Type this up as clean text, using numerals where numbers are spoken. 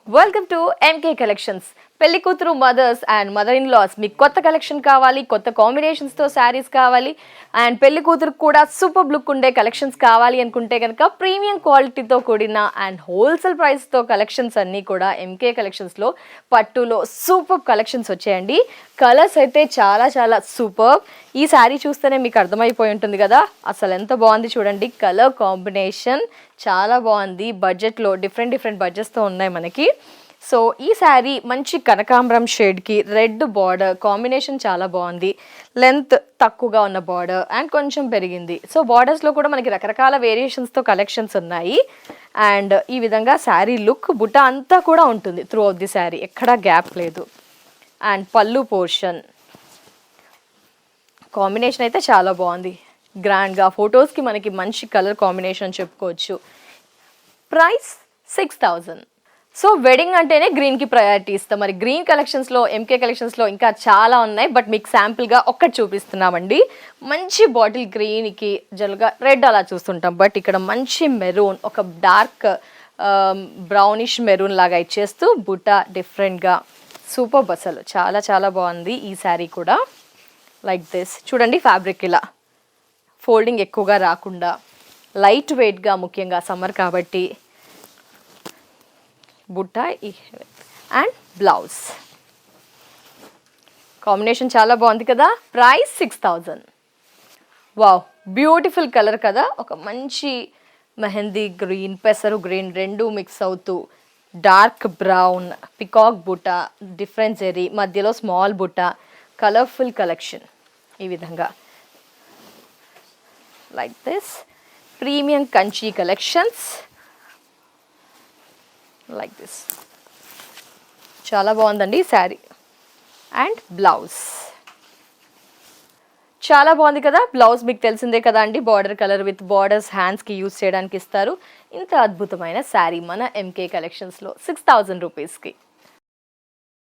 Welcome to MK collections. పెళ్లి కూతురు mothers and mother in laws మీకు కొత్త కలెక్షన్ కావాలి, కొత్త కాంబినేషన్స్తో శారీస్ కావాలి అండ్ పెళ్లి కూతురు కూడా సూపర్ లుక్ ఉండే కలెక్షన్స్ కావాలి అనుకుంటే కనుక ప్రీమియం క్వాలిటీతో కూడిన అండ్ హోల్సేల్ ప్రైస్తో కలెక్షన్స్ అన్నీ కూడా ఎంకే కలెక్షన్స్లో పట్టులో సూపర్ కలెక్షన్స్ వచ్చాయండి. కలర్స్ అయితే చాలా చాలా సూపర్. ఈ శారీ చూస్తేనే మీకు అర్థమైపోయి ఉంటుంది కదా, అసలు ఎంత బాగుంది చూడండి. కలర్ కాంబినేషన్ చాలా బాగుంది. బడ్జెట్లో డిఫరెంట్ బడ్జెట్స్తో ఉన్నాయి మనకి. సో ఈ శారీ మంచి కనకాంబరం షేడ్కి రెడ్ బార్డర్ కాంబినేషన్ చాలా బాగుంది. లెంత్ తక్కువగా ఉన్న బార్డర్ అండ్ కొంచెం పెరిగింది. సో బార్డర్స్లో కూడా మనకి రకరకాల వేరియేషన్స్తో కలెక్షన్స్ ఉన్నాయి. అండ్ ఈ విధంగా శారీ లుక్ బుట్ట అంతా కూడా ఉంటుంది త్రూ అవుట్ ది శారీ, ఎక్కడా గ్యాప్ లేదు. అండ్ పళ్ళు పోర్షన్ కాంబినేషన్ అయితే చాలా బాగుంది. గ్రాండ్గా ఫొటోస్కి మనకి మంచి కలర్ కాంబినేషన్ చెప్పుకోవచ్చు. ప్రైస్ 6,000. సో వెడ్డింగ్ అంటేనే గ్రీన్కి ప్రయారిటీ ఇస్తాం. మరి గ్రీన్ కలెక్షన్స్లో ఎంకే కలెక్షన్స్లో ఇంకా చాలా ఉన్నాయి, బట్ మీకు శాంపుల్గా ఒక్కటి చూపిస్తున్నామండి. మంచి బాటిల్ గ్రీన్కి జల్గా రెడ్ అలా చూస్తుంటాం, బట్ ఇక్కడ మంచి మెరూన్, ఒక డార్క్ బ్రౌనిష్ మెరూన్ లాగా ఇచ్చేస్తూ బుట్ట డిఫరెంట్గా సూపర్ బసలు చాలా చాలా బాగుంది. ఈ శారీ కూడా లైక్ దిస్ చూడండి. ఫ్యాబ్రిక్ ఇలా ఫోల్డింగ్ ఎక్కువగా రాకుండా లైట్ వెయిట్గా, ముఖ్యంగా సమ్మర్ కాబట్టి. బుట్ట అండ్ బ్లౌజ్ కాంబినేషన్ చాలా బాగుంది కదా. ప్రైస్ 6,000. వావ్, బ్యూటిఫుల్ కలర్ కదా. ఒక మంచి మెహందీ గ్రీన్, పెసరు గ్రీన్ రెండు మిక్స్ అవుతూ డార్క్ బ్రౌన్, పికాక్ బుట్ట, డిఫరెంట్ జెరీ, మధ్యలో స్మాల్ బుట్ట, కలర్ఫుల్ కలెక్షన్. ఈ విధంగా like this premium Kanchi collections like this. చాలా బాగుందండి శారీ. అండ్ బ్లౌజ్ చాలా బాగుంది కదా. బ్లౌజ్ మీకు తెలిసిందే కదా అండి, బార్డర్ కలర్ విత్ బార్డర్స్ హ్యాండ్స్కి యూజ్ చేయడానికి ఇస్తారు. ఇంత అద్భుతమైన శారీ మన ఎంకే కలెక్షన్స్లో 6,000 రూపీస్కి.